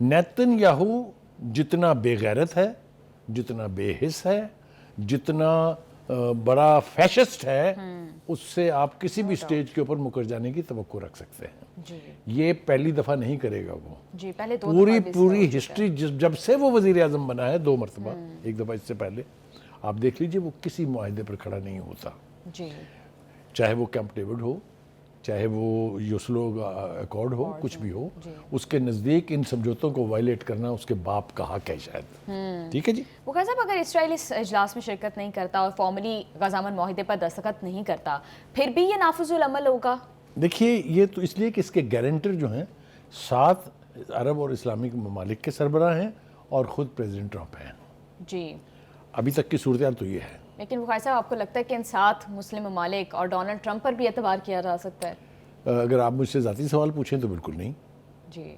Nitin Yahoo جتنا بے غیرت ہے، جتنا بے حس ہے، جتنا بڑا فیشسٹ ہے، اس سے آپ کسی بھی سٹیج کے اوپر مکر جانے کی توقع رکھ سکتے ہیں. جی یہ پہلی دفعہ نہیں کرے گا وہ. جی پہلے 2 دفعہ بھی پوری ہسٹری جب سے وہ وزیر اعظم بنا ہے 2 مرتبہ، ایک دفعہ اس سے پہلے آپ دیکھ لیجئے وہ کسی معاہدے پر کھڑا نہیں ہوتا. جی چاہے وہ کیمپ ڈیوڈ ہو، چاہے وہ یوسلو ایکارڈ ہو، کچھ بھی ہو، اس کے نزدیک ان سمجھوتوں کو وائلیٹ کرنا اس کے باپ کا حق ہے شاید. ٹھیک ہے جی. وقار صاحب اگر اسرائیل اس اجلاس میں شرکت نہیں کرتا اور فارملی غزہ امن معاہدے پر دستخط نہیں کرتا، پھر بھی یہ نافذ العمل ہوگا؟ دیکھیے یہ تو اس لیے کہ اس کے گارنٹر جو ہیں 7 عرب اور اسلامی ممالک کے سربراہ ہیں اور خود پریزیڈنٹ ٹرمپ ہیں. جی ابھی تک کی صورتحال تو یہ ہے. لیکن وقار صاحب آپ کو لگتا ہے کہ ان 7 مسلم ممالک اور ڈونلڈ ٹرمپ پر بھی اعتبار کیا جا سکتا ہے؟ اگر آپ مجھ سے ذاتی سوال پوچھیں تو بالکل نہیں. جی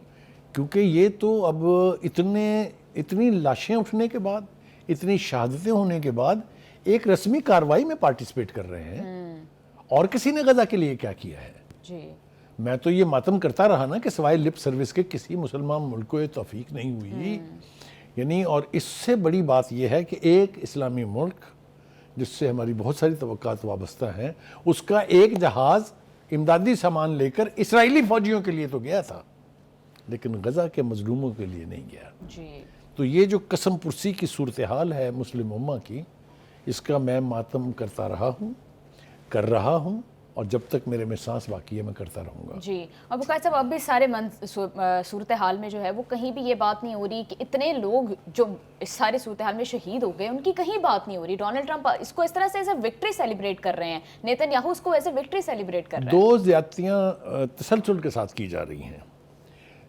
کیونکہ یہ تو اب اتنی لاشیں اٹھنے کے بعد، اتنی شہادتیں ہونے کے بعد ایک رسمی کارروائی میں پارٹیسپیٹ کر رہے ہیں. اور کسی نے غزہ کے لیے کیا کیا ہے؟ جی میں تو یہ ماتم کرتا رہا نا کہ سوائے لپ سروس کے کسی مسلمان ملک کو یہ توفیق نہیں ہوئی. یعنی اور اس سے بڑی بات یہ ہے کہ ایک اسلامی ملک جس سے ہماری بہت ساری توقعات وابستہ ہیں، اس کا ایک جہاز امدادی سامان لے کر اسرائیلی فوجیوں کے لیے تو گیا تھا، لیکن غزہ کے مظلوموں کے لیے نہیں گیا. جی تو یہ جو قسم پرسی کی صورتحال ہے مسلم امہ کی، اس کا میں ماتم کرتا رہا ہوں، کر رہا ہوں، اور جب تک میرے میں سانس باقی ہے میں کرتا رہوں گا. جی اور وقار صاحب اب بھی سارے صورتحال میں جو ہے وہ کہیں بھی یہ بات نہیں ہو رہی کہ اتنے لوگ جو اس سارے صورتحال میں شہید ہو گئے ان کی کہیں بات نہیں ہو رہی. ڈونلڈ ٹرمپ اس کو اس طرح سے ایسے وکٹری سیلیبریٹ کر رہے ہیں، نیتن یاہو اس کو ایسے وکٹری سیلیبریٹ کر رہے ہیں. 2 زیادتیاں تسلسل کے ساتھ کی جا رہی ہیں.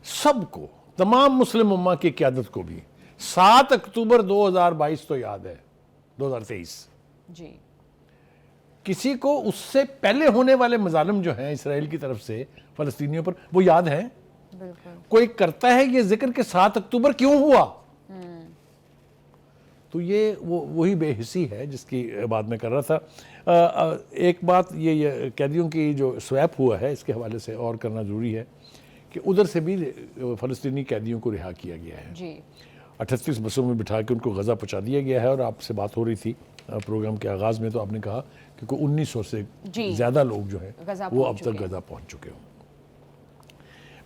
سب کو، تمام مسلم امہ کی قیادت کو بھی 7 اکتوبر 2022 تو یاد ہے، 2023. جی کسی کو اس سے پہلے ہونے والے مظالم جو ہیں اسرائیل کی طرف سے فلسطینیوں پر وہ یاد ہیں. بالکل. کوئی کرتا ہے یہ ذکر کہ 7 اکتوبر کیوں ہوا؟ تو یہ وہی بے حسی ہے جس کی بات میں کر رہا تھا. ایک بات یہ قیدیوں کی جو سویپ ہوا ہے اس کے حوالے سے اور کرنا ضروری ہے کہ ادھر سے بھی فلسطینی قیدیوں کو رہا کیا گیا ہے. جی 38 بسوں میں بٹھا کے ان کو غزہ پہنچا دیا گیا ہے. اور آپ سے بات ہو رہی تھی پروگرام کے آغاز میں تو آپ نے کہا کہ 1900 سے زیادہ لوگ جو ہیں وہ اب تک غزہ پہنچ چکے ہوں.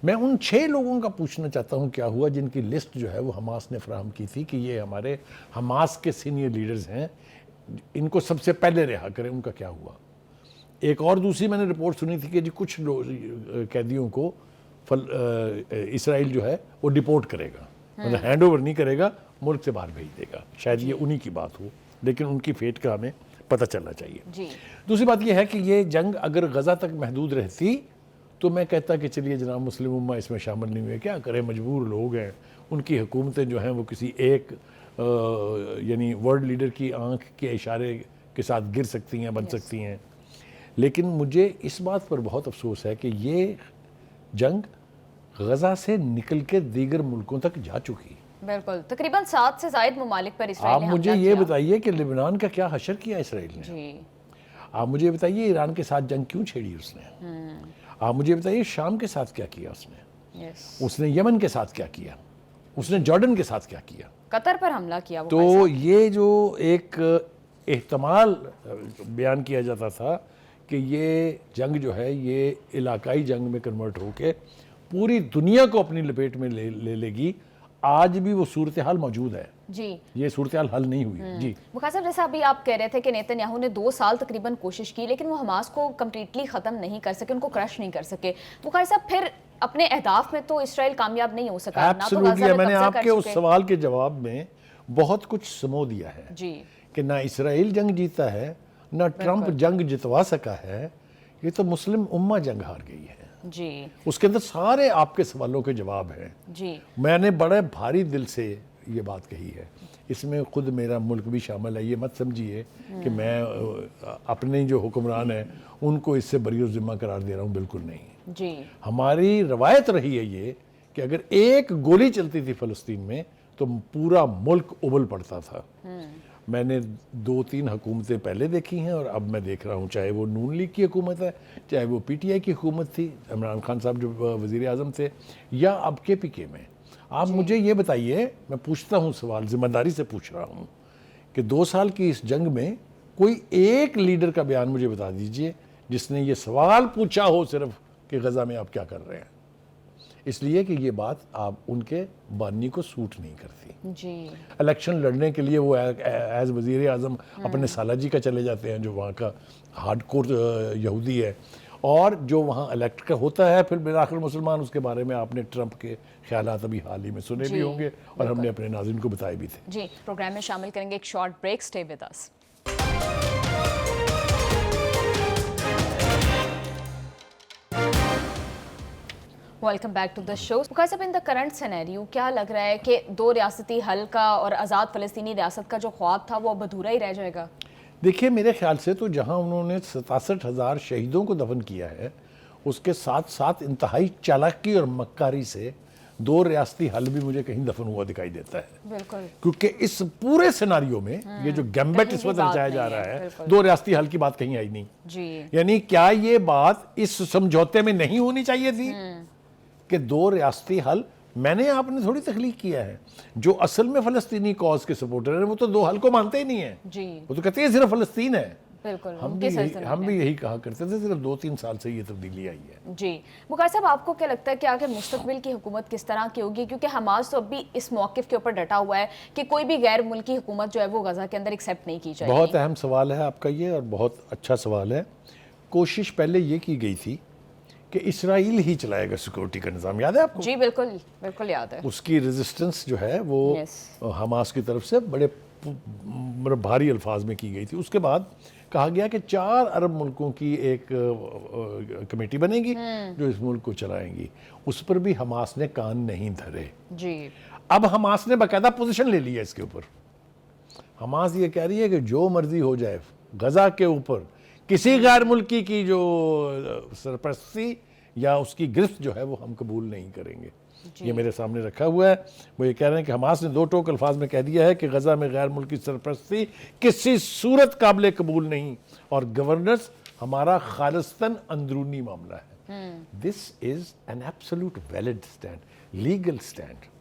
میں ان 6 لوگوں کا پوچھنا چاہتا ہوں کیا ہوا جن کی لسٹ جو ہے وہ حماس نے فراہم کی تھی کہ یہ ہمارے حماس کے سینئر لیڈرز ہیں، ان کو سب سے پہلے رہا کریں. ان کا کیا ہوا؟ ایک اور دوسری میں نے رپورٹ سنی تھی کہ جی کچھ قیدیوں کو اسرائیل جو ہے وہ ڈیپورٹ کرے گا، مطلب ہینڈ اوور نہیں کرے گا، ملک سے باہر بھیج دے گا. شاید یہ انہی کی بات ہو، لیکن ان کی فیٹ کا ہمیں پتہ چلنا چاہیے. جی دوسری بات یہ ہے کہ یہ جنگ اگر غزہ تک محدود رہتی تو میں کہتا کہ چلیے جناب مسلم امہ اس میں شامل نہیں ہوئے، کیا کریں، مجبور لوگ ہیں، ان کی حکومتیں جو ہیں وہ کسی ایک یعنی ورلڈ لیڈر کی آنکھ کے اشارے کے ساتھ گر سکتی ہیں، بن سکتی ہیں. لیکن مجھے اس بات پر بہت افسوس ہے کہ یہ جنگ غزہ سے نکل کے دیگر ملکوں تک جا چکی. بالکل، تقریباً 7 سے زائد ممالک پر اسرائیل نے آپ حملہ مجھے کیا. یہ بتائیے کہ لبنان کا کیا حشر کیا اسرائیل نے؟ جی آپ مجھے بتائیے ایران کے ساتھ جنگ کیوں چھیڑی اس نے؟ آپ مجھے بتائیے شام کے ساتھ کیا کیا اس نے؟ اس نے یمن کے ساتھ کیا کیا؟ اس نے جارڈن کے ساتھ کیا کیا؟ قطر پر حملہ کیا. تو یہ جو ایک احتمال بیان کیا جاتا تھا کہ یہ جنگ جو ہے یہ علاقائی جنگ میں کنورٹ ہو کے پوری دنیا کو اپنی لپیٹ میں لے لے گی، آج بھی وہ صورتحال موجود ہے. جی یہ صورتحال حل نہیں ہوئی. جی وقار صاحب جیسا ابھی آپ کہہ رہے تھے کہ نیتن یاہو نے 2 سال تقریباً کوشش کی لیکن وہ حماس کو کمپلیٹلی ختم نہیں کر سکے، ان کو کرش نہیں کر سکے. وقار صاحب پھر اپنے اہداف میں تو اسرائیل کامیاب نہیں ہو سکا. ایبسولوٹلی، میں نے آپ کے اس سوال کے جواب میں بہت کچھ سمو دیا ہے جی کہ نہ اسرائیل جنگ جیتا ہے، نہ ٹرمپ جنگ جتوا سکا ہے، یہ تو مسلم امہ جنگ ہار گئی ہے. جی اس کے اندر سارے آپ کے سوالوں کے جواب ہیں. جی میں نے بڑے بھاری دل سے یہ بات کہی ہے. اس میں خود میرا ملک بھی شامل ہے. یہ مت سمجھیے کہ میں اپنے جو حکمران ہیں ان کو اس سے بری و ذمہ قرار دے رہا ہوں، بالکل نہیں. جی ہماری روایت رہی ہے یہ کہ اگر ایک گولی چلتی تھی فلسطین میں تو پورا ملک ابل پڑتا تھا. میں نے 2-3 حکومتیں پہلے دیکھی ہیں اور اب میں دیکھ رہا ہوں، چاہے وہ نون لیگ کی حکومت ہے، چاہے وہ پی ٹی آئی کی حکومت تھی، عمران خان صاحب جو وزیر اعظم تھے، یا اب کے پی کے میں. آپ مجھے یہ بتائیے، میں پوچھتا ہوں سوال، ذمہ داری سے پوچھ رہا ہوں کہ 2 سال کی اس جنگ میں کوئی ایک لیڈر کا بیان مجھے بتا دیجئے جس نے یہ سوال پوچھا ہو صرف کہ غزہ میں آپ کیا کر رہے ہیں. اس لیے کہ یہ بات آپ ان کے بانی کو سوٹ نہیں کرتی. جی الیکشن لڑنے کے لیے وہ ایز وزیر اعظم اپنے سالہ جی کا چلے جاتے ہیں جو وہاں کا ہارڈ کور یہودی ہے، اور جو وہاں الیکٹ ہوتا ہے پھر بالآخر مسلمان. اس کے بارے میں آپ نے ٹرمپ کے خیالات ابھی حال ہی میں سنے بھی ہوں گے اور ہم نے اپنے ناظرین کو بتائے بھی تھے. جی پروگرام میں شامل کریں گے ایک short break. Stay with us. Welcome back to the show. Because اب ان دا کرنٹ سینیریو کیا لگ رہا ہے کہ 2 ریاستی حل کا اور آزاد فلسطینی ریاست کا جو خواب تھا وہ اب ادھورا ہی رہ جائے گا؟ دیکھیے میرے خیال سے تو جہاں انہوں نے 67,000 شہیدوں کو دفن کیا ہے، اس کے ساتھ ساتھ انتہائی چالاکی اور مکاری سے 2 ریاستی حل بھی مجھے کہیں دفن ہوا دکھائی دیتا ہے. بالکل. کیونکہ اس پورے سیناریو میں یہ جو گیمبٹ اس وقت رچایا جا رہا ہے، 2 ریاستی حل کی بات کہیں آئی نہیں. جی یعنی کیا یہ بات اس سمجھوتے میں نہیں ہونی چاہیے تھی کہ 2 ریاستی حل میں نے آپ نے تھوڑی تخلیق کیا ہے؟ جو اصل میں فلسطینی کاز کے سپورٹر ہیں وہ تو 2 حل کو مانتے ہی نہیں ہیں. جی وہ تو کہتے ہیں صرف فلسطین ہے. بالکل. ہم بھی یہی کہا کرتے تھے، صرف 2-3 سال سے یہ تبدیلی آئی ہے. جی بخاری صاحب، آپ کو کیا لگتا ہے کہ آگے مستقبل کی حکومت کس طرح کی ہوگی؟ کیونکہ حماس تو اب بھی اس موقف کے اوپر ڈٹا ہوا ہے کہ کوئی بھی غیر ملکی حکومت جو ہے وہ غزہ کے اندر ایکسیپٹ نہیں کی جائے گی. بہت اہم سوال ہے آپ کا یہ، اور بہت اچھا سوال ہے. کوشش پہلے یہ کی گئی تھی کہ اسرائیل ہی چلائے گا سیکورٹی کا نظام، یاد ہے آپ کو؟ جی بالکل بالکل یاد ہے. اس کی ریزسٹنس جو ہے وہ حماس کی طرف سے بڑے بھاری الفاظ میں کی گئی تھی. اس کے بعد کہا گیا کہ 4 عرب ملکوں کی ایک کمیٹی بنے گی جو اس ملک کو چلائیں گی. اس پر بھی حماس نے کان نہیں دھرے. جی اب حماس نے باقاعدہ پوزیشن لے لی ہے اس کے اوپر. حماس یہ کہہ رہی ہے کہ جو مرضی ہو جائے، غزہ کے اوپر کسی غیر ملکی کی جو سرپرستی یا اس کی گرفت جو ہے وہ ہم قبول نہیں کریں گے. یہ میرے سامنے رکھا ہوا ہے. وہ یہ کہہ رہے ہیں کہ حماس نے 2 ٹوک الفاظ میں کہہ دیا ہے کہ غزہ میں غیر ملکی سرپرستی کسی صورت قابل قبول نہیں، اور گورننس ہمارا خالصتاً اندرونی معاملہ ہے. This is an absolute valid stand, legal stand.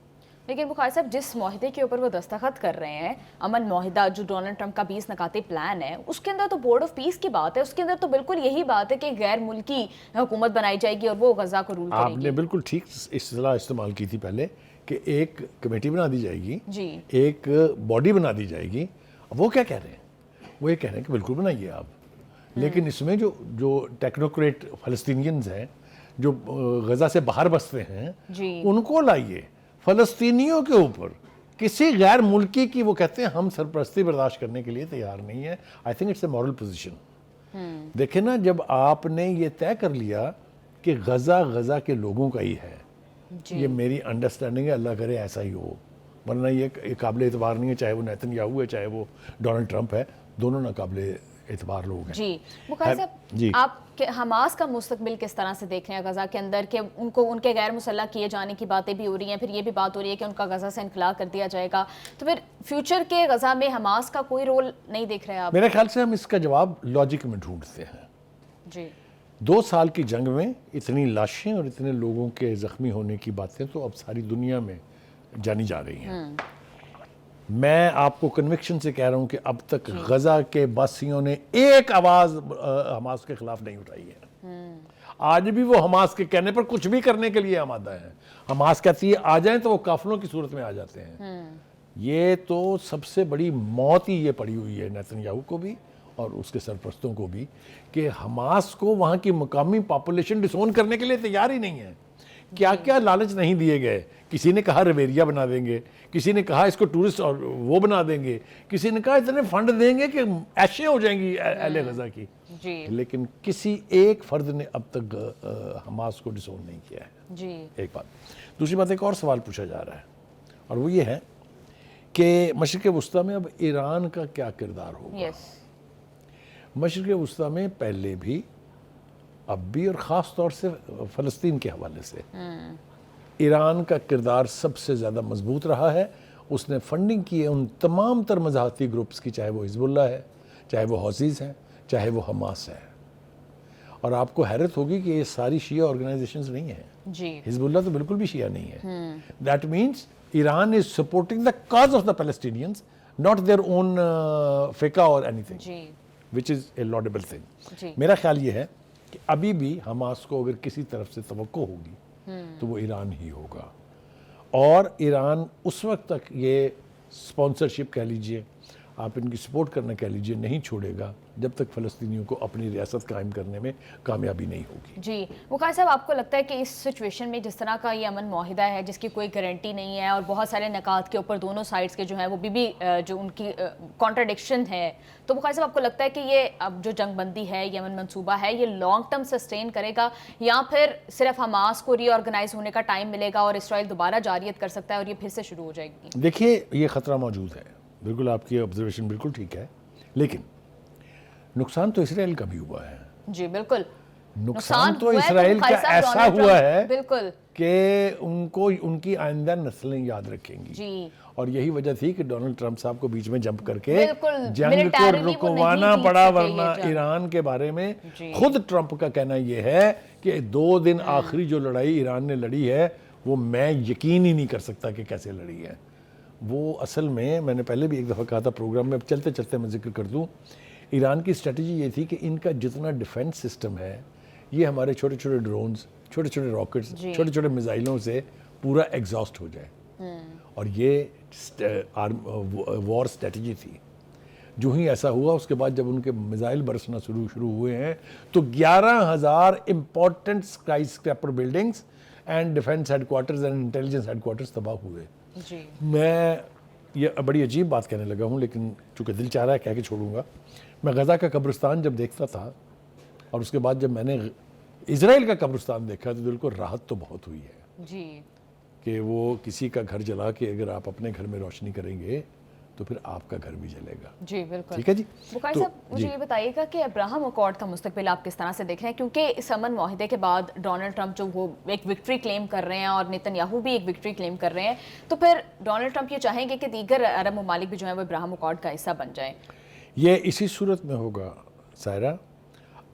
لیکن بخاری صاحب، جس معاہدے کے اوپر وہ دستخط کر رہے ہیں، امن معاہدہ جو ڈونلڈ ٹرمپ کا 20 نکاتی پلان ہے، اس کے اندر تو بورڈ آف پیس کی بات ہے. اس کے اندر تو بالکل یہی بات ہے کہ غیر ملکی حکومت بنائی جائے گی اور وہ غزہ کو رول کرے گی. آپ نے بالکل ٹھیک اصطلاح استعمال کی تھی پہلے کہ ایک کمیٹی بنا دی جائے گی، جی ایک باڈی بنا دی جائے گی. وہ کیا کہہ رہے ہیں؟ وہ یہ کہہ رہے ہیں کہ بالکل بنائیے آپ، لیکن اس میں جو ٹیکنوکریٹ فلسطینینز ہیں جو غزہ سے باہر بستے ہیں جی ان کو لائیے. فلسطینیوں کے اوپر کسی غیر ملکی کی وہ کہتے ہیں ہم سرپرستی برداشت کرنے کے لیے تیار نہیں ہے. I think it's a moral position. دیکھیں نا، جب آپ نے یہ طے کر لیا کہ غزہ کے لوگوں کا ہی ہے، یہ میری انڈرسٹینڈنگ ہے، اللہ کرے ایسا ہی ہو، ورنہ یہ قابل اعتبار نہیں ہے. چاہے وہ نیتن یاہو ہے، چاہے وہ ڈونلڈ ٹرمپ ہے، دونوں ناقابل اعتبار لوگ ہیں. جی بخاری صاحب، جی آپ حماس کا مستقبل کس طرح سے دیکھ رہے ہیں غزہ کے اندر؟ کہ ان کے غیر مسلح کیے جانے کی باتیں بھی ہو رہی ہیں، پھر یہ بھی بات ہو رہی ہے کہ ان کا غزہ سے انخلا کر دیا جائے گا. تو پھر فیوچر کے غزہ میں حماس کا کوئی رول نہیں دیکھ رہے آپ؟ میرے خیال سے ہم اس کا جواب لاجک میں ڈھونڈتے ہیں. جی 2 سال کی جنگ میں اتنی لاشیں اور اتنے لوگوں کے زخمی ہونے کی باتیں تو اب ساری دنیا میں جانی جا رہی ہیں. میں آپ کو کنوکشن سے کہہ رہا ہوں کہ اب تک غزہ کے باسیوں نے ایک آواز حماس کے خلاف نہیں اٹھائی ہے. آج بھی وہ حماس کے کہنے پر کچھ بھی کرنے کے لیے آمادہ ہیں. حماس کہتی ہے آ جائیں تو وہ قافلوں کی صورت میں آ جاتے ہیں. یہ تو سب سے بڑی موت ہی یہ پڑی ہوئی ہے نیتن یاہو کو بھی اور اس کے سرپرستوں کو بھی کہ حماس کو وہاں کی مقامی پاپولیشن ڈسون کرنے کے لیے تیار ہی نہیں ہے. کیا کیا لالچ نہیں دیے گئے. کسی نے کہا ریویریا بنا دیں گے، کسی نے کہا اس کو ٹورسٹ اور وہ بنا دیں گے، کسی نے کہا اتنے فنڈ دیں گے کہ ایشیں ہو جائیں گی اہل غزہ کی. لیکن کسی ایک فرد نے اب تک حماس کو ڈسون نہیں کیا ہے. جی ایک بات. دوسری بات، ایک اور سوال پوچھا جا رہا ہے اور وہ یہ ہے کہ مشرق وسطیٰ میں اب ایران کا کیا کردار ہوگا. مشرق وسطیٰ میں پہلے بھی، اب بھی، اور خاص طور سے فلسطین کے حوالے سے ایران کا کردار سب سے زیادہ مضبوط رہا ہے. اس نے فنڈنگ کی ہے ان تمام تر مذاہبتی گروپس کی، چاہے وہ حزب اللہ ہے، چاہے وہ حوثیز ہیں، چاہے وہ حماس ہے. اور آپ کو حیرت ہوگی کہ یہ ساری شیعہ آرگنائزیشنز نہیں ہیں. جی حزب اللہ تو بالکل بھی شیعہ نہیں ہے. That means Iran is supporting the cause of the Palestinians, not their own فقہ اور اینی تھنگ, جی which is a laudable thing. جی میرا خیال یہ ہے کہ ابھی بھی حماس کو اگر کسی طرف سے توقع ہوگی تو وہ ایران ہی ہوگا, اور ایران اس وقت تک یہ اسپانسرشپ کہہ لیجئے, آپ ان کی سپورٹ کرنا کہہ لیجئے, نہیں چھوڑے گا جب تک فلسطینیوں کو اپنی ریاست قائم کرنے میں کامیابی نہیں ہوگی. جی بخاری صاحب, آپ کو لگتا ہے کہ اس سچویشن میں جس طرح کا یہ امن معاہدہ ہے جس کی کوئی گارنٹی نہیں ہے اور بہت سارے نکات کے اوپر دونوں سائڈز کے جو ہیں وہ بھی جو ان کی کانٹرڈکشن ہے, تو بخاری صاحب آپ کو لگتا ہے کہ یہ اب جو جنگ بندی ہے, یہ امن منصوبہ ہے, یہ لانگ ٹرم سسٹین کرے گا یا پھر صرف حماس کو ری آرگنائز ہونے کا ٹائم ملے گا اور اسرائیل دوبارہ جارحیت کر سکتا ہے اور یہ پھر سے شروع ہو جائے گی؟ دیکھیے یہ خطرہ موجود ہے, بالکل آپ کی آبزرویشن بالکل ٹھیک ہے, لیکن نقصان تو اسرائیل کا بھی ہوا ہے. جی بالکل, نقصان تو ہوا ہے اسرائیل کا بخاری صاحب ایسا ڈونلڈ ہوا ٹرمپ ہے بالکل کہ ان کو ان کی آئندہ نسلیں یاد رکھیں گی. جی اور یہی وجہ تھی کہ ڈونلڈ ٹرمپ صاحب کو بیچ میں جمپ کر کے بالکل جنگ کو militarily وہ رکوانا نہیں جیت پڑا, سکے یہ ورنہ جنگ. ایران کے بارے میں جی. خود ٹرمپ کا کہنا یہ ہے کہ 2 دن آخری جو لڑائی ایران نے لڑی ہے وہ میں یقین ہی نہیں کر سکتا کہ کیسے لڑی ہے. وہ اصل میں نے پہلے بھی ایک دفعہ کہا تھا پروگرام میں, چلتے چلتے میں ذکر کر دوں, ایران کی اسٹریٹجی یہ تھی کہ ان کا جتنا ڈیفنس سسٹم ہے یہ ہمارے چھوٹے چھوٹے ڈرونز, چھوٹے چھوٹے راکٹس, چھوٹے چھوٹے میزائلوں سے پورا ایگزاسٹ ہو جائے, اور یہ وار اسٹریٹجی تھی. جو ہی ایسا ہوا اس کے بعد جب ان کے میزائل برسنا شروع ہوئے ہیں تو 11,000 important skyscraper buildings and defence headquarters and intelligence headquarters تباہ ہوئے. جی میں یہ بڑی عجیب بات کہنے لگا ہوں, لیکن چونکہ دل چاہ رہا ہے کہہ کے چھوڑوں گا. میں غزہ کا قبرستان جب دیکھتا تھا اور اس کے بعد جب میں نے اسرائیل کا قبرستان دیکھا تو دل کو راحت تو بہت ہوئی ہے جی کہ وہ کسی کا گھر جلا کے اگر آپ اپنے گھر میں روشنی کریں گے تو پھر آپ کا گھر بھی جلے گا. جی بالکل. ٹھیک ہے جی. بخاری صاحب مجھے یہ بتائیے گا کہ ابراہم اکارڈ کا مستقبل آپ کس طرح سے دیکھ رہے ہیں, کیونکہ اس امن معاہدے کے بعد ڈونلڈ ٹرمپ جو وہ ایک وکٹری کلیم کر رہے ہیں اور نیتن یاہو بھی ایک وکٹری کلیم کر رہے ہیں, تو پھر ڈونلڈ ٹرمپ یہ چاہیں گے کہ دیگر عرب ممالک بھی جو ہیں وہ ابراہم اکارڈ کا حصہ بن جائیں. یہ اسی صورت میں ہوگا سائرہ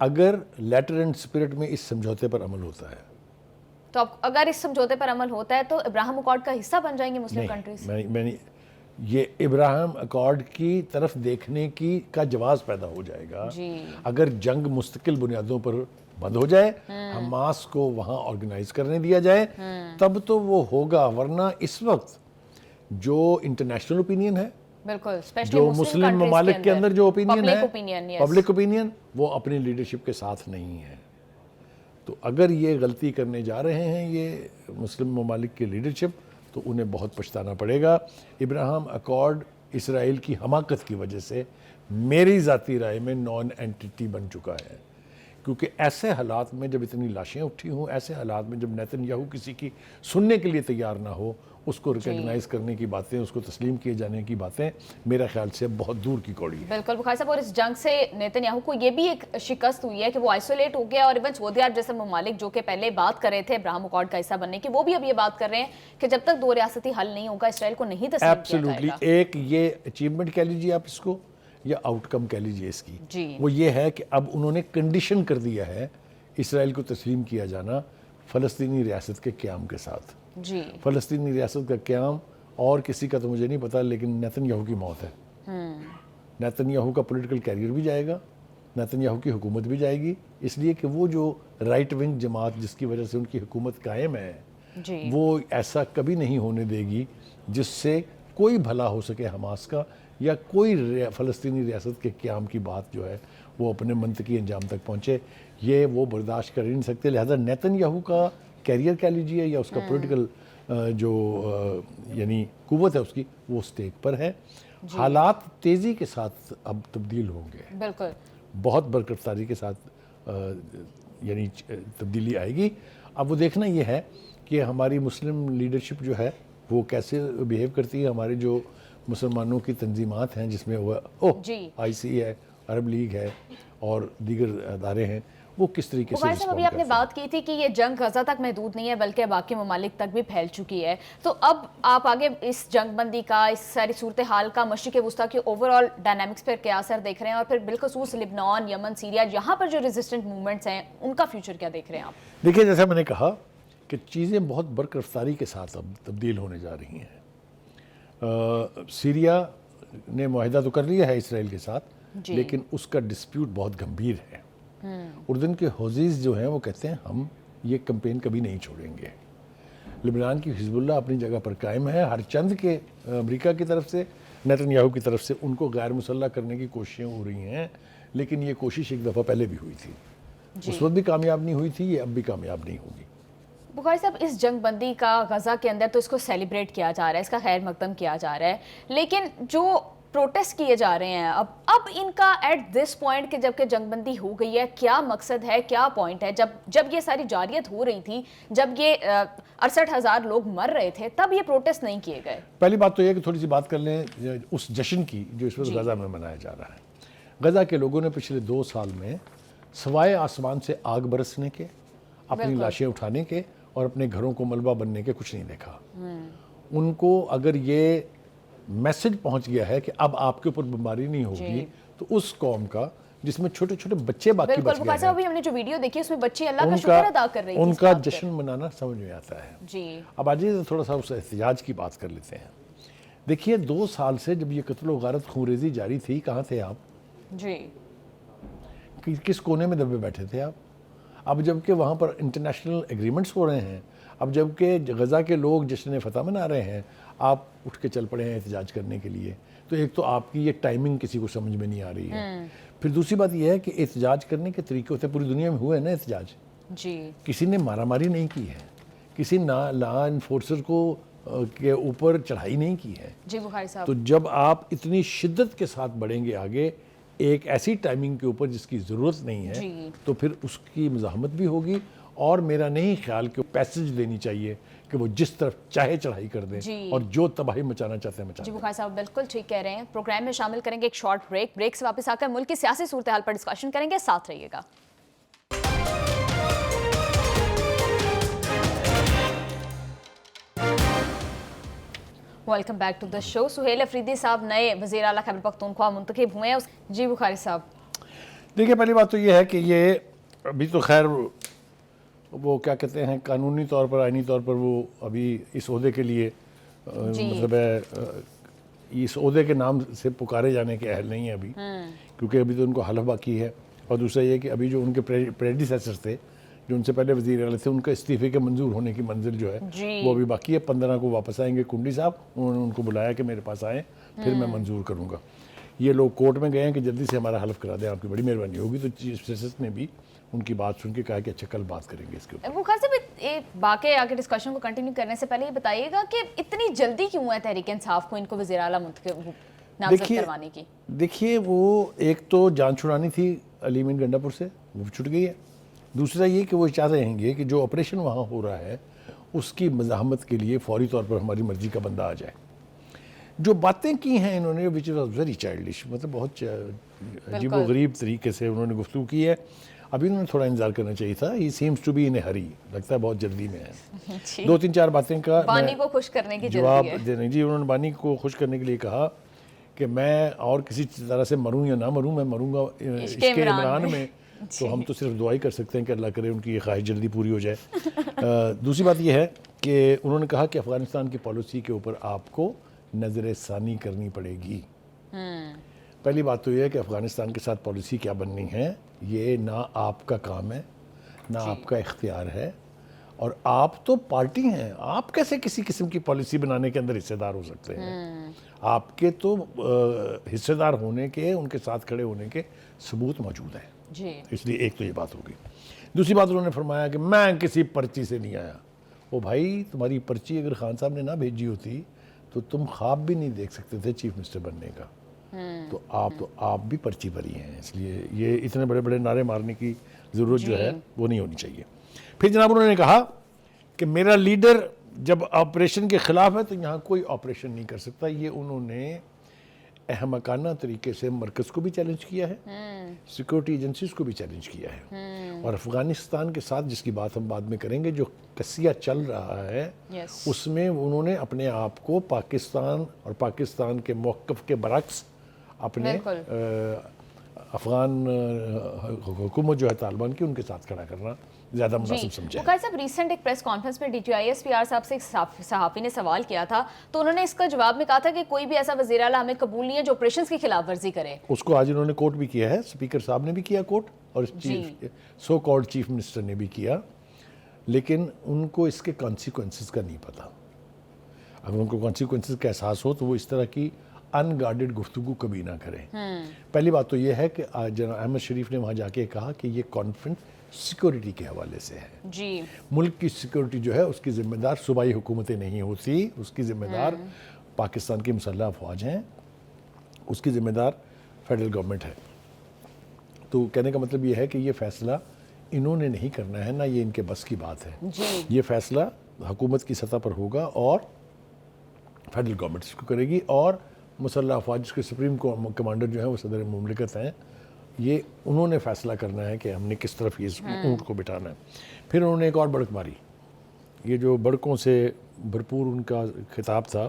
اگر لیٹر اینڈ اسپرٹ میں اس سمجھوتے پر عمل ہوتا ہے. تو اگر اس سمجھوتے پر عمل ہوتا ہے تو ابراہم اکارڈ کا حصہ بن جائیں گے مسلم کنٹریز؟ میں یہ ابراہم اکارڈ کی طرف دیکھنے کی کا جواز پیدا ہو جائے گا اگر جنگ مستقل بنیادوں پر بند ہو جائے, حماس کو وہاں آرگنائز کرنے دیا جائے, تب تو وہ ہوگا. ورنہ اس وقت جو انٹرنیشنل اوپینین ہے, بالکل جو مسلم ممالک کے اندر جو اوپینین ہے, پبلک اوپینین, وہ اپنی لیڈرشپ کے ساتھ نہیں ہے. تو اگر یہ غلطی کرنے جا رہے ہیں یہ مسلم ممالک کی لیڈرشپ تو انہیں بہت پچھتانا پڑے گا. ابراہم اکارڈ اسرائیل کی حماقت کی وجہ سے میری ذاتی رائے میں نان اینٹی بن چکا ہے, کیونکہ ایسے حالات میں جب اتنی لاشیں اٹھی ہوں, ایسے حالات میں جب نیتن یاہو کسی کی سننے کے لیے تیار نہ ہو, اس کو ریکگنائز کرنے کی باتیں, اس کو تسلیم کیے جانے کی باتیں میرا خیال سے بہت دور کی کوڑی ہے. بالکل بخاری صاحب, اور اس جنگ سے نیتن یاہو کو یہ بھی ایک شکست ہوئی ہے کہ وہ آئسولیٹ ہو گیا, اور ایون سعودی عرب جیسے ممالک جو کہ پہلے بات کر رہے تھے ابراہم اکارڈ کا حصہ بننے کی, وہ بھی اب یہ بات کر رہے ہیں کہ جب تک 2 ریاستی حل نہیں ہوگا اسرائیل کو نہیں تسلیم کیا جائے گا. ایک یہ اچیومنٹ کہہ لیجیے آپ اس کو, یا آؤٹ کم کہہ لیجیے اس کی, وہ یہ ہے کہ اب انہوں نے کنڈیشن کر دیا ہے اسرائیل کو تسلیم کیا جانا فلسطینی ریاست کے قیام کے ساتھ. جی فلسطینی ریاست کا قیام اور کسی کا تو مجھے نہیں پتا, لیکن نیتن یاہو کی موت ہے. نیتن یاہو کا پولیٹیکل کیریئر بھی جائے گا, نیتن یاہو کی حکومت بھی جائے گی, اس لیے کہ وہ جو رائٹ ونگ جماعت جس کی وجہ سے ان کی حکومت قائم ہے, وہ ایسا کبھی نہیں ہونے دے گی جس سے کوئی بھلا ہو سکے حماس کا, یا کوئی فلسطینی ریاست کے قیام کی بات جو ہے وہ اپنے منطقی انجام تک پہنچے. یہ وہ برداشت کر ہی نہیں سکتے. لہذا نیتن یاہو کا کیریئر کہہ لیجیے یا اس کا پولیٹیکل جو یعنی قوت ہے اس کی, وہ اسٹیک پر ہے. حالات تیزی کے ساتھ اب تبدیل ہوں گے, بالکل بہت برکرفتاری کے ساتھ یعنی تبدیلی آئے گی. اب وہ دیکھنا یہ ہے کہ ہماری مسلم لیڈرشپ جو ہے وہ کیسے بیہیو کرتی ہے. ہمارے جو مسلمانوں کی تنظیمات ہیں جس میں وہ آئی سی ہے, عرب لیگ ہے اور دیگر ادارے ہیں, وہ کس طریقے سے صاحب ابھی آپ نے بات کی تھی کہ یہ جنگ غزہ تک محدود نہیں ہے بلکہ باقی ممالک تک بھی پھیل چکی ہے، تو اب آپ آگے اس جنگ بندی کا، اس ساری صورتحال کا مشرق وسطیٰ کی اوور آل ڈائنامکس پر کیا اثر دیکھ رہے ہیں، اور پھر بالخصوص لبنان، یمن، سیریا، یہاں پر جو ریزسٹنٹ موومنٹس ہیں ان کا فیوچر کیا دیکھ رہے ہیں آپ؟ دیکھیے جیسا میں نے کہا کہ چیزیں بہت برق رفتاری کے ساتھ اب تبدیل ہونے جا رہی ہیں. سیریا نے معاہدہ تو کر لیا ہے اسرائیل کے ساتھ، لیکن اس کا ڈسپیوٹ بہت گمبھیر ہے. اردن کے حوثیز جو ہیں وہ کہتے ہیں ہم یہ کمپین کبھی نہیں چھوڑیں گے. لبنان کی حزب اللہ اپنی جگہ پر قائم ہے. ہر چند کے امریکہ کی طرف سے، نیتن یاہو کی طرف سے ان کو غیر مسلح کرنے کی کوششیں ہو رہی ہیں، لیکن یہ کوشش ایک دفعہ پہلے بھی ہوئی تھی، اس وقت بھی کامیاب نہیں ہوئی تھی، یہ اب بھی کامیاب نہیں ہوگی. بخاری صاحب اس جنگ بندی کا غزہ کے اندر تو اس کو سیلیبریٹ کیا جا رہا ہے، اس کا خیر مقدم کیا جا رہا ہے، لیکن جو پروٹیسٹ کیے جا رہے ہیں اب ان کا ایٹ دس پوائنٹ کہ جب کہ جنگ بندی ہو گئی ہے، کیا مقصد ہے، کیا پوائنٹ ہے؟ جب یہ ساری جاریت ہو رہی تھی، جب یہ 68,000 لوگ مر رہے تھے، تب یہ پروٹیسٹ نہیں کیے گئے. پہلی بات تو یہ کہ تھوڑی سی بات کر لیں اس جشن کی جو اس وقت غزہ میں منایا جا رہا ہے. غزہ کے لوگوں نے پچھلے 2 سال میں سوائے آسمان سے آگ برسنے کے، اپنی لاشیں اٹھانے کے اور اپنے گھروں کو ملبہ بننے کے کچھ نہیں دیکھا. ان کو اگر یہ میسج پہنچ گیا ہے کہ اب آپ کے اوپر بمباری نہیں ہوگی، تو اس قوم کا جس میں چھوٹے چھوٹے بچے باقی بچ گئے ہیں، ابھی ہم نے جو ویڈیو دیکھی اس میں بچے اللہ کا شکر ادا کر رہی تھی، ان کا جشن منانا سمجھ میں آتا ہے. جی اب آج تھوڑا سا اس احتجاج کی بات کر لیتے ہیں. دیکھیے 2 سال سے جب یہ قتل و غارت خونریزی جاری تھی، کہاں تھے آپ؟ جی کس کونے میں دبے بیٹھے تھے آپ؟ اب جب کہ وہاں پر انٹرنیشنل ایگریمنٹس ہو رہے ہیں، اب جب کہ غزہ کے لوگ جشن فتح منا رہے ہیں، آپ اٹھ کے چل پڑے ہیں احتجاج کرنے کے لیے، تو ایک تو آپ کی یہ ٹائمنگ کسی کو سمجھ میں نہیں آ رہی ہے. پھر دوسری بات یہ ہے کہ احتجاج کرنے کے طریقے ہوتے ہیں، پوری دنیا میں ہوئے ہیں نا احتجاج. جی کسی نے مارا ماری نہیں کی ہے، کسی لا انفورسر کو کے اوپر چڑھائی نہیں کی ہے. جی بخاری صاحب، تو جب آپ اتنی شدت کے ساتھ بڑھیں گے آگے ایک ایسی ٹائمنگ کے اوپر جس کی ضرورت نہیں ہے، تو پھر اس کی مزاحمت بھی ہوگی. اور میرا نہیں خیال کہ پیسج دینی چاہیے کہ وہ جس طرف چاہے چڑھائی کر دیں اور جو تباہی مچانا چاہتے ہیں مچا دیں. جی بخاری صاحب بالکل ٹھیک کہہ رہے ہیں. پروگرام میں شامل کریں گے ایک شارٹ بریک سے واپس آ کر ملک کی سیاسی صورتحال پر ڈسکشن کریں گے. ساتھ رہیے گا. ویلکم بیک ٹو دا شو. سہیل افریدی صاحب نئے وزیر اعلیٰ خیبر پختونخوا منتخب ہوئے ہیں. جی بخاری صاحب، دیکھیے پہلی بات تو یہ ہے کہ یہ ابھی تو خیر وہ کیا کہتے ہیں قانونی طور پر، آئینی طور پر وہ ابھی اس عہدے کے لیے مطلب ہے اس عہدے کے نام سے پکارے جانے کے اہل نہیں ہیں ابھی، کیونکہ ابھی تو ان کو حلف باقی ہے. اور دوسرا یہ کہ ابھی جو ان کے پریڈیسیسر تھے، جو ان سے پہلے وزیر اعلیٰ تھے، ان کا استعفے کے منظور ہونے کی منزل جو ہے وہ ابھی باقی ہے. 15 کو واپس آئیں گے کنڈی صاحب، انہوں نے ان کو بلایا کہ میرے پاس آئیں پھر میں منظور کروں گا. یہ لوگ کورٹ میں گئے ہیں کہ جلدی سے ہمارا حلف کرا دیں، آپ کی بڑی مہربانی ہوگی. تو چیف جسٹس نے بھی ان کی بات سن کے کہا کہ اچھا کل بات کریں گے اس کے اوپر. بخاری صاحب باقی آگے ڈسکشن کو کنٹینیو کرنے سے پہلے یہ بتائیے گا کہ اتنی جلدی کیوں ہے تحریک انصاف کو ان کو وزیر اعلیٰ منتخب نامزد کروانے کی؟ دیکھیے وہ ایک تو جان چھڑانی تھی علی امین گنڈا پور سے، وہ چھٹ گئی ہے. دوسرا یہ کہ وہ چاہ رہیں گے کہ جو آپریشن وہاں ہو رہا ہے اس کی مزاحمت کے لیے فوری طور پر ہماری مرضی کا بندہ آ جائے. جو باتیں کی ہیں انہوں نے وچ واز ویری چائلڈش، مطلب بہت عجیب و غریب طریقے سے انہوں نے گفتگو کی ہے. ابھی انہوں نے تھوڑا انتظار کرنا چاہیے تھا. ہی سیمز ٹو بی ان اے ہری، لگتا ہے بہت جلدی میں ہے. 2-3-4 باتیں کا بانی کو خوش کرنے کی جواب دینے. جی انہوں نے بانی کو خوش کرنے کے لیے کہا کہ میں اور کسی طرح سے مروں یا نہ مروں، میں مروں گا عشق عمران میں. تو ہم تو صرف دعا ہی کر سکتے ہیں کہ اللہ کرے ان کی یہ خواہش جلدی پوری ہو جائے. دوسری بات یہ ہے کہ انہوں نے کہا کہ افغانستان کی پالیسی کے اوپر آپ کو نظر ثانی کرنی پڑے گی. پہلی بات تو یہ ہے کہ افغانستان کے ساتھ پالیسی کیا بننی ہے یہ نہ آپ کا کام ہے نہ آپ کا اختیار ہے، اور آپ تو پارٹی ہیں. آپ کیسے کسی قسم کی پالیسی بنانے کے اندر حصے دار ہو سکتے ہیں؟ آپ کے تو حصے دار ہونے کے، ان کے ساتھ کھڑے ہونے کے ثبوت موجود ہیں. اس لیے ایک تو یہ بات ہوگی. دوسری بات انہوں نے فرمایا کہ میں کسی پرچی سے نہیں آیا. وہ بھائی تمہاری پرچی اگر خان صاحب نے نہ بھیجی ہوتی تو تم خواب بھی نہیں دیکھ سکتے تھے چیف منسٹر بننے کا. تو آپ بھی پرچی بھری ہیں. اس لیے یہ اتنے بڑے بڑے نعرے مارنے کی ضرورت جو ہے وہ نہیں ہونی چاہیے. پھر جناب انہوں نے کہا کہ میرا لیڈر جب آپریشن کے خلاف ہے تو یہاں کوئی آپریشن نہیں کر سکتا. یہ انہوں نے احمقانہ طریقے سے مرکز کو بھی چیلنج کیا ہے, سیکورٹی ایجنسیز کو بھی چیلنج کیا ہے, اور افغانستان کے ساتھ جس کی بات ہم بعد میں کریں گے جو قصیہ چل رہا ہے اس میں انہوں نے اپنے آپ کو پاکستان اور پاکستان کے موقف کے برعکس اپنے افغان حکومت جو ہے طالبان کی ان کے ساتھ کھڑا کرنا زیادہ مناسب سمجھا ہے. بخاری صاحب ریسنٹ ایک پریس کانفرنس میں DTISPR صاحب سے ایک صحافی نے سوال کیا تھا تو انہوں نے اس کا جواب میں کہا تھا کہ کوئی بھی ایسا وزیر اعلیٰ ہمیں قبول نہیں ہے جو آپریشنز کی خلاف ورزی کرے. اس کو آج انہوں نے کوٹ بھی کیا ہے, اسپیکر صاحب نے بھی کیا کوٹ, اور سو کالڈ چیف منسٹر نے بھی کیا, لیکن ان کو اس کے کانسیکوینسز کا نہیں پتا. اگر ان کو کانسیکوینسز کا احساس ہو تو وہ اس طرح کی ان گارڈڈ گفتگو کبھی نہ کریں. پہلی بات تو یہ ہے کہ جناب احمد شریف نے وہاں جا کے کہا کہ یہ کانفرنس سیکورٹی کے حوالے سے ہے. جی ملک کی سیکورٹی جو ہے اس کی ذمہ دار صوبائی حکومتیں نہیں ہوتی, اس کی ذمہ دار پاکستان کی مسلح افواج ہیں, اس کی ذمہ دار فیڈرل گورنمنٹ ہے. تو کہنے کا مطلب یہ ہے کہ یہ فیصلہ انہوں نے نہیں کرنا ہے, نہ یہ ان کے بس کی بات ہے. یہ فیصلہ حکومت کی سطح پر ہوگا اور فیڈرل گورنمنٹ اس کو کرے گی, اور مسلح افواج کے سپریم کمانڈر جو ہیں وہ صدر مملکت ہیں, یہ انہوں نے فیصلہ کرنا ہے کہ ہم نے کس طرف یہ اونٹ کو بٹھانا ہے. پھر انہوں نے ایک اور بڑک ماری, یہ جو بڑکوں سے بھرپور ان کا خطاب تھا,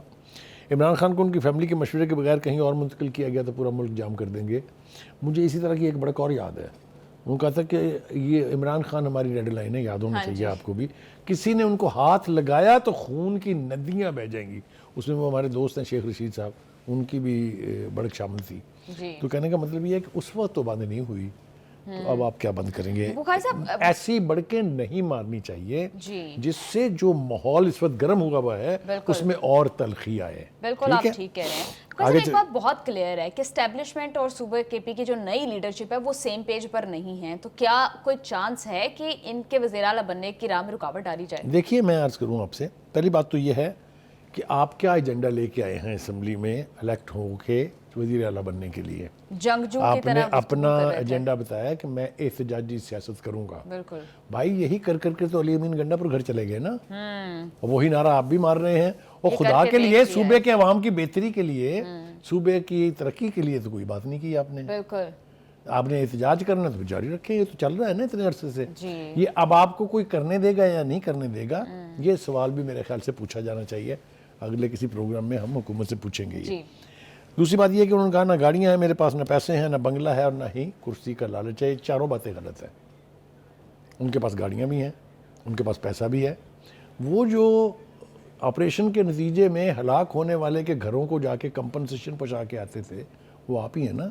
عمران خان کو ان کی فیملی کے مشورے کے بغیر کہیں اور منتقل کیا گیا تو پورا ملک جام کر دیں گے. مجھے اسی طرح کی ایک بڑک اور یاد ہے, وہ کہا تھا کہ یہ عمران خان ہماری ریڈ لائن ہے, یاد ہونا چاہیے آپ کو بھی, کسی نے ان کو ہاتھ لگایا تو خون کی ندیاں بہہ جائیں گی. اس میں وہ ہمارے دوست ہیں شیخ رشید صاحب, ان کی بھی بڑک شامل تھی. تو کہنے کا مطلب یہ ہے کہ اس وقت تو بند نہیں ہوئی, تو اب آپ کیا بند کریں گے؟ ایسی بڑکیں نہیں مارنی چاہیے جس سے جو ماحول اس وقت گرم ہوا ہوا ہے اس میں اور تلخی آئے. بالکل آپ ٹھیک کہہ رہے ہیں. ایک بات بہت کلیئر ہے کہ اسٹیبلشمنٹ اور صوبہ کے پی کی جو نئی لیڈرشپ ہے وہ سیم پیج پر نہیں ہے, تو کیا کوئی چانس ہے کہ ان کے وزیر اعلیٰ بننے کی راہ میں رکاوٹ ڈالی جائے؟ دیکھیے میں عرض کروں آپ سے, پہلی بات تو یہ ہے کہ آپ کیا ایجنڈا لے کے آئے ہیں اسمبلی میں الیکٹ ہو کے وزیر اعلیٰ بننے کے لیے. جنگجو کی آپ نے طرح اپنا ایجنڈا بتایا کہ میں احتجاجی سیاست کروں گا. بالکل بھائی یہی کر کر کے تو علی امین گنڈا پر گھر چلے گئے نا, اور وہی نعرہ آپ بھی مار رہے ہیں. اور خدا کے لیے صوبے کے عوام کی بہتری کے لیے, صوبے کی ترقی کے لیے تو کوئی بات نہیں کی آپ نے. بالکل آپ نے احتجاج کرنا تو جاری رکھیں, یہ تو چل رہا ہے نا اتنے عرصے سے. یہ اب آپ کو کوئی کرنے دے گا یا نہیں کرنے دے گا, یہ سوال بھی میرے خیال سے پوچھا جانا چاہیے. اگلے کسی پروگرام میں ہم حکومت سے پوچھیں گے یہ. دوسری بات یہ کہ انہوں نے کہا نہ گاڑیاں ہیں میرے پاس, نہ پیسے ہیں, نہ بنگلہ ہے, اور نہ ہی کرسی کا لالچ ہے. یہ چاروں باتیں غلط ہیں. ان کے پاس گاڑیاں بھی ہیں, ان کے پاس پیسہ بھی ہے. وہ جو آپریشن کے نتیجے میں ہلاک ہونے والے کے گھروں کو جا کے کمپنسیشن پہنچا کے آتے تھے وہ آپ ہی ہیں نا.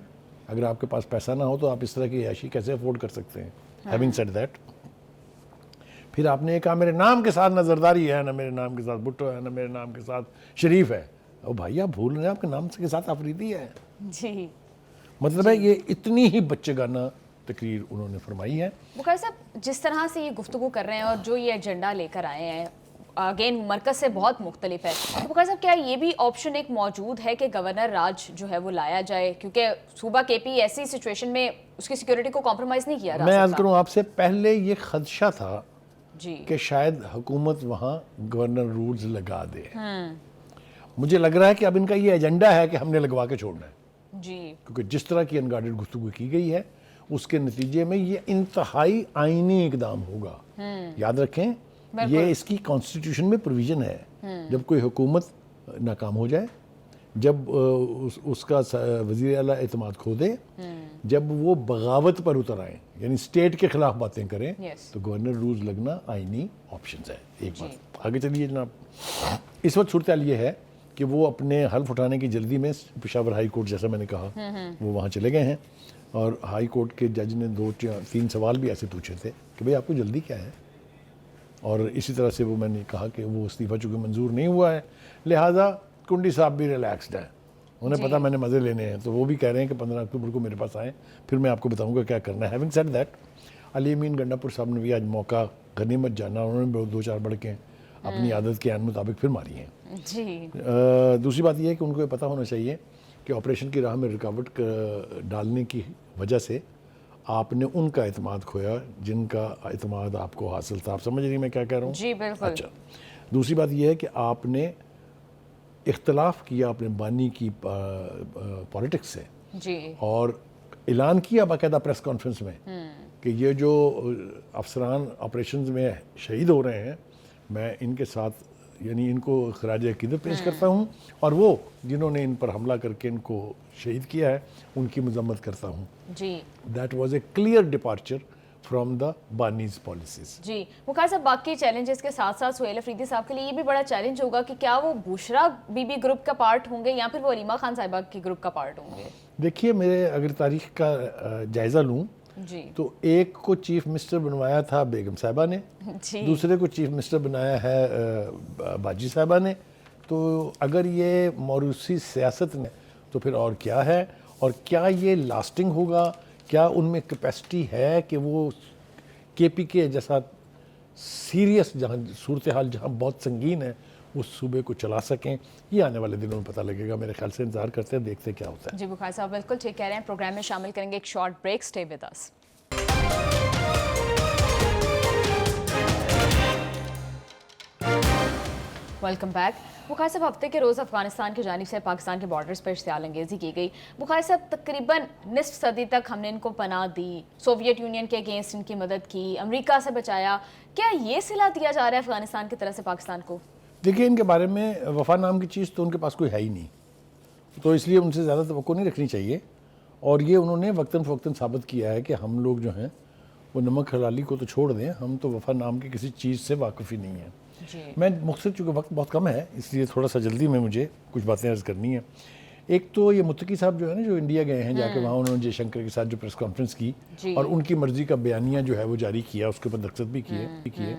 اگر آپ کے پاس پیسہ نہ ہو تو آپ اس طرح کی عیاشی کیسے افورڈ کر سکتے ہیں؟ ہیونگ سیڈ دیٹ, پھر آپ نے کہا میرے نام کے ساتھ نہ زرداری ہے, نہ میرے نام کے ساتھ بھٹو ہے, نہ میرے نام کے ساتھ شریف ہے. او بھائی آپ بھول رہے ہیں آپ کے نام کے ساتھ آفریدی ہے. جی مطلب ہے یہ اتنی ہی بچگانہ تقریر انہوں نے فرمائی ہے. بخاری صاحب جس طرح سے یہ گفتگو کر رہے ہیں اور جو یہ ایجنڈا لے کر آئے ہیں اگین مرکز سے بہت مختلف ہے, بخاری صاحب کیا یہ بھی آپشن ایک موجود ہے کہ گورنر راج جو ہے وہ لایا جائے, کیونکہ صوبہ کے پی ایسی سچویشن میں اس کی سیکیورٹی کو کمپرومائز نہیں کیا جا سکتا؟ میں عرض کروں آپ سے, پہلے یہ خدشہ تھا جی کہ شاید حکومت وہاں گورنر رولز لگا دے. مجھے لگ رہا ہے کہ اب ان کا یہ ایجنڈا ہے کہ ہم نے لگوا کے چھوڑنا ہے. جی کیونکہ جس طرح کی انگارڈڈ گفتگو کی گئی ہے اس کے نتیجے میں یہ انتہائی آئینی اقدام ہوگا. یاد رکھیں یہ اس کی کانسٹیٹیوشن میں پروویژن ہے, جب کوئی حکومت ناکام ہو جائے, جب اس کا وزیر اعلیٰ اعتماد کھو دے, جب وہ بغاوت پر اتر آئیں یعنی اسٹیٹ کے خلاف باتیں کریں, تو گورنر رولز لگنا آئینی آپشنز ہے. ایک بات آگے چلیے جناب. اس وقت صورتحال یہ ہے کہ وہ اپنے حلف اٹھانے کی جلدی میں پشاور ہائی کورٹ جیسا میں نے کہا وہ وہاں چلے گئے ہیں, اور ہائی کورٹ کے جج نے 2-3 سوال بھی ایسے پوچھے تھے کہ بھئی آپ کو جلدی کیا ہے, اور اسی طرح سے وہ میں نے کہا کہ وہ استعفیٰ چونکہ منظور نہیں ہوا ہے لہٰذا کنڈی صاحب بھی ریلیکسڈ ہیں, انہیں پتہ میں نے مزے لینے ہیں, تو وہ بھی کہہ رہے ہیں کہ 15 اکتوبر کو میرے پاس آئیں پھر میں آپ کو بتاؤں گا کیا کرنا ہے. ہیونگ سیڈ دیٹ, علی امین گنڈا پور صاحب نے بھی آج موقع غنیمت جانا, انہوں نے 2-4 بڑکیں اپنی عادت کے عین مطابق پھر ماری ہیں. جی دوسری بات یہ ہے کہ ان کو یہ پتہ ہونا چاہیے کہ آپریشن کی راہ میں رکاوٹ ڈالنے کی وجہ سے آپ نے ان کا اعتماد کھویا جن کا اعتماد آپ کو حاصل تھا. آپ سمجھ رہی میں کیا کہہ رہا ہوں؟ جی بالکل. اچھا, دوسری بات یہ ہے کہ آپ نے اختلاف کیا اپنے بانی کی پالیٹکس سے جی اور اعلان کیا باقاعدہ پریس کانفرنس میں کہ یہ جو افسران آپریشنز میں شہید ہو رہے ہیں میں ان کے ساتھ یعنی ان کو خراج عقیدت پیش کرتا ہوں اور وہ جنہوں نے ان پر حملہ کر کے ان کو شہید کیا ہے ان کی مذمت کرتا ہوں. جی that was a clear departure from the بانیز پالیسیز. جی وقار صاحب باقی چیلنجز کے ساتھ ساتھ سہیل افریدی صاحب کے لیے یہ بھی بڑا چیلنج ہوگا کہ کیا وہ بشرا بی بی گروپ کا پارٹ ہوں گے یا پھر وہ علیمہ خان صاحبہ کی گروپ کا پارٹ ہوں گے؟ دیکھیے میرے اگر تاریخ کا جائزہ لوں جی تو ایک کو چیف منسٹر بنوایا تھا بیگم صاحبہ نے, جی دوسرے کو چیف منسٹر بنایا ہے باجی صاحبہ نے. تو اگر یہ موروثی سیاست میں تو پھر اور کیا ہے, اور کیا یہ لاسٹنگ ہوگا, کیا ان میں کیپیسٹی ہے کہ وہ کے پی کے جیسا سیریس جہاں صورتحال جہاں بہت سنگین ہے اس صوبے کو چلا سکیں. یہ آنے والے دنوں میں پتہ لگے گا, میرے خیال سے انتظار کرتے ہیں دیکھتے کیا ہوتا ہے. جی بخار صاحب بالکل ٹھیک کہہ رہے ہیں. پروگرام میں شامل کریں گے ایک short break. Stay with us. Welcome back. بخار صاحب ہفتے کے روز افغانستان کی جانب سے پاکستان کے بارڈرز پر اشتعال انگیزی کی گئی. بخار صاحب تقریباً نصف صدی تک ہم نے ان کو پناہ دی, سوویت یونین کے اگینسٹ ان کی مدد کی, امریکہ سے بچایا. کیا یہ صلہ دیا جا رہا ہے افغانستان کی طرف سے پاکستان کو؟ دیکھیے ان کے بارے میں وفا نام کی چیز تو ان کے پاس کوئی ہے ہی نہیں, تو اس لیے ان سے زیادہ توقع نہیں رکھنی چاہیے. اور یہ انہوں نے وقتاً فوقتاً ثابت کیا ہے کہ ہم لوگ جو ہیں وہ نمک حلالی کو تو چھوڑ دیں, ہم تو وفا نام کی کسی چیز سے واقف ہی نہیں ہیں. جی میں مختصر چونکہ وقت بہت کم ہے اس لیے تھوڑا سا جلدی میں مجھے کچھ باتیں عرض کرنی ہیں. ایک تو یہ متقی صاحب جو ہے نا جو انڈیا گئے ہیں, جا کے وہاں انہوں نے جے شنکر کے ساتھ جو پریس کانفرنس کی اور ان کی مرضی کا بیانیہ جو ہے وہ جاری کیا, اس کے اوپر دستخط بھی کیے.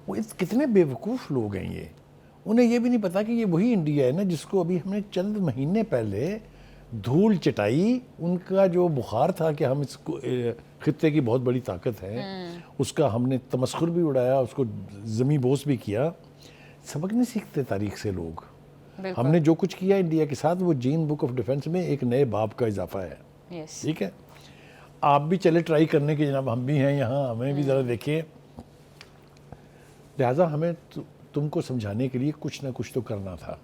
وہ کتنے بے وقوف لوگ ہیں یہ, انہیں یہ بھی نہیں پتا کہ یہ وہی انڈیا ہے نا جس کو ابھی ہم نے چند مہینے پہلے دھول چٹائی. ان کا جو بخار تھا کہ ہم اس کو خطے کی بہت بڑی طاقت ہے, اس کا ہم نے تمسخر بھی اڑایا, اس کو زمیں بوس بھی کیا. سبق نہیں سیکھتے تاریخ سے لوگ. ہم نے جو کچھ کیا انڈیا کے ساتھ وہ جین بک آف ڈیفنس میں ایک نئے باب کا اضافہ ہے. ٹھیک ہے, آپ بھی چلے ٹرائی کرنے کے, جناب ہم بھی ہیں یہاں, ہمیں بھی ذرا دیکھیے. لہٰذا ہمیں تم کو سمجھانے کے لیے کچھ نہ کچھ تو کرنا تھا.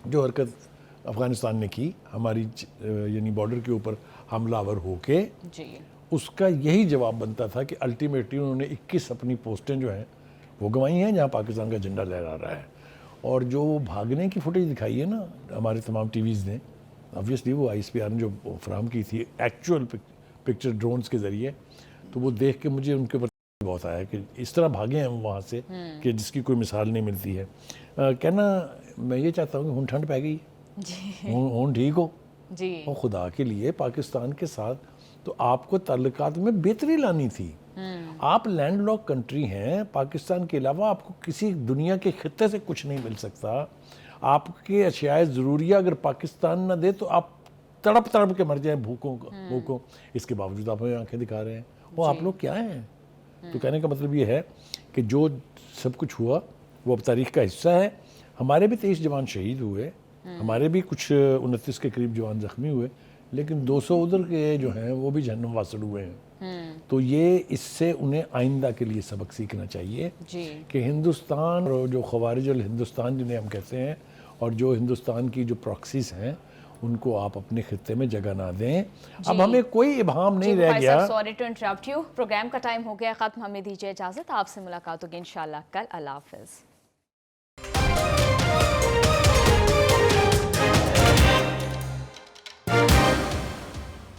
جو حرکت افغانستان نے کی ہماری یعنی بارڈر کے اوپر حملہ آور ہو کے, اس کا یہی جواب بنتا تھا کہ الٹیمیٹلی انہوں نے 21 اپنی پوسٹیں جو ہیں وہ گنوائی ہیں جہاں پاکستان کا جھنڈا لہرا رہا ہے. اور جو بھاگنے کی فوٹیج دکھائی ہے نا ہمارے تمام ٹی ویز نے, آبویسلی وہ آئی ایس پی آر نے جو فراہم کی تھی ایکچوئل پکچر ڈرونز کے ذریعے, تو وہ دیکھ کے مجھے ان کے اوپر بہت آیا کہ اس طرح بھاگے ہیں وہاں سے کہ جس کی کوئی مثال نہیں ملتی ہے. کہنا میں یہ چاہتا ہوں کہ ہن ٹھنڈ پہ گئی, ہن ٹھیک ہو جی, اور خدا کے لیے پاکستان کے ساتھ تو آپ کو تعلقات میں بہتری لانی تھی. آپ لینڈ لاک کنٹری ہیں, پاکستان کے علاوہ آپ کو کسی دنیا کے خطے سے کچھ نہیں مل سکتا. آپ کے اشیاء ضروریہ اگر پاکستان نہ دے تو آپ تڑپ تڑپ کے مر جائیں بھوکوں. اس کے باوجود آپ ہمیں آنکھیں دکھا رہے ہیں. وہ آپ لوگ کیا ہیں؟ تو کہنے کا مطلب یہ ہے کہ جو سب کچھ ہوا وہ اب تاریخ کا حصہ ہے. ہمارے بھی 23 جوان شہید ہوئے, ہمارے بھی کچھ 29 کے قریب جوان زخمی ہوئے, لیکن 200 ادھر کے جو ہیں وہ بھی جہنم واسڑ ہوئے ہیں. تو یہ اس سے انہیں آئندہ کے لیے سبق سیکھنا چاہیے کہ ہندوستان اور جو خوارج الہندوستان جنہیں ہم کہتے ہیں اور جو ہندوستان کی جو پراکسیز ہیں ان کو آپ اپنے خطے میں جگہ نہ دیں. اب ہمیں کوئی ابہام نہیں رہ گیا. Sorry to interrupt you, programme کا ٹائم ہو گیا ختم, ہمیں دیجیے اجازت. آپ سے ملاقات ہوگی انشاءاللہ کل. اللہ حافظ.